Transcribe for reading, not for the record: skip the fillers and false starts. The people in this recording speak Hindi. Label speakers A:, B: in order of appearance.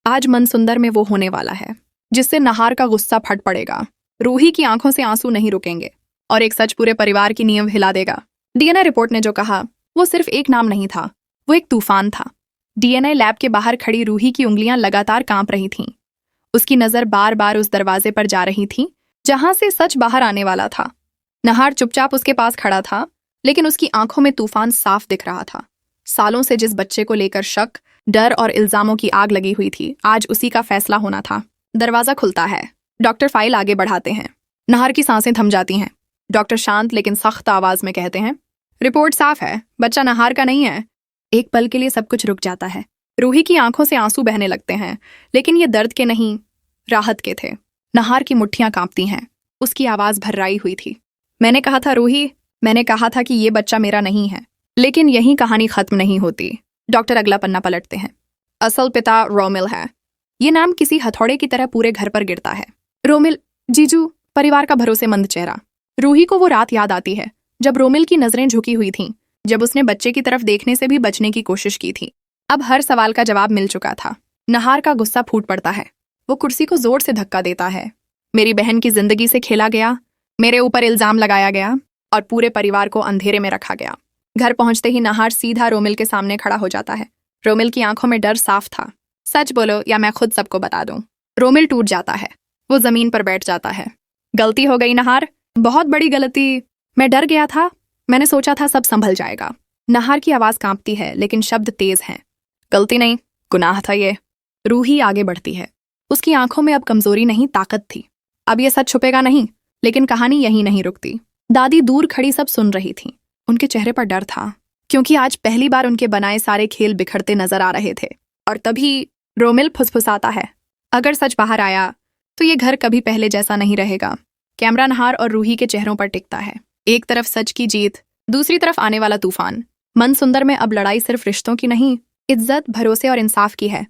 A: आज मनसुंदर में वो होने वाला है जिससे नहार का गुस्सा फट पड़ेगा। रूही की आंखों से आंसू नहीं रुकेंगे और एक सच पूरे परिवार की नींव हिला देगा। डीएनए रिपोर्ट ने जो कहा वो सिर्फ एक नाम नहीं था, वो एक तूफान था। डीएनए लैब के बाहर खड़ी रूही की उंगलियां लगातार कांप रही थीं। उसकी नजर बार बार उस दरवाजे पर जा रही थी जहां से सच बाहर आने वाला था। नहार चुपचाप उसके पास खड़ा था, लेकिन उसकी आंखों में तूफान साफ दिख रहा था। सालों से जिस बच्चे को लेकर शक, डर और इल्जामों की आग लगी हुई थी, आज उसी का फैसला होना था। दरवाजा खुलता है। डॉक्टर फाइल आगे बढ़ाते हैं। नहार की सांसें थम जाती हैं। डॉक्टर शांत लेकिन सख्त आवाज में कहते हैं, रिपोर्ट साफ है, बच्चा नहार का नहीं है। एक पल के लिए सब कुछ रुक जाता है। रूही की आंखों से आंसू बहने लगते हैं, लेकिन ये दर्द के नहीं, राहत के थे। नहार की मुट्ठियां कांपती हैं। उसकी आवाज भर्राई हुई थी। मैंने कहा था रूही, मैंने कहा था कि ये बच्चा मेरा नहीं है। लेकिन यही कहानी खत्म नहीं होती। डॉक्टर अगला पन्ना पलटते हैं। असल पिता रोमिल है। ये नाम किसी हथौड़े की तरह पूरे घर पर गिरता है। रोमिल, जीजू, परिवार का भरोसेमंद चेहरा। रूही को वो रात याद आती है जब रोमिल की नजरें झुकी हुई थीं, जब उसने बच्चे की तरफ देखने से भी बचने की कोशिश की थी। अब हर सवाल का जवाब मिल चुका था। नहार का गुस्सा फूट पड़ता है। वो कुर्सी को जोर से धक्का देता है। मेरी बहन की जिंदगी से खेला गया, मेरे ऊपर इल्जाम लगाया गया और पूरे परिवार को अंधेरे में रखा गया। घर पहुंचते ही नहार सीधा रोमिल के सामने खड़ा हो जाता है। रोमिल की आंखों में डर साफ था। सच बोलो या मैं खुद सबको बता दूं। रोमिल टूट जाता है। वो जमीन पर बैठ जाता है। गलती हो गई नहार, बहुत बड़ी गलती। मैं डर गया था, मैंने सोचा था सब संभल जाएगा। नहार की आवाज कांपती है, लेकिन शब्द तेज हैं। गलती नहीं, गुनाह था ये। रूही आगे बढ़ती है। उसकी आंखों में अब कमजोरी नहीं, ताकत थी। अब ये सच छुपेगा नहीं। लेकिन कहानी यहीं नहीं रुकती। दादी दूर खड़ी सब सुन रही थी। उनके चेहरे पर डर था, क्योंकि आज पहली बार उनके बनाए सारे खेल बिखरते नजर आ रहे थे। और तभी रोमिल फुसफुसाता है, अगर सच बाहर आया तो ये घर कभी पहले जैसा नहीं रहेगा। कैमरा नहार और रूही के चेहरों पर टिकता है। एक तरफ सच की जीत, दूसरी तरफ आने वाला तूफान। मनसुंदर में अब लड़ाई सिर्फ रिश्तों की नहीं, इज्जत, भरोसे और इंसाफ की है।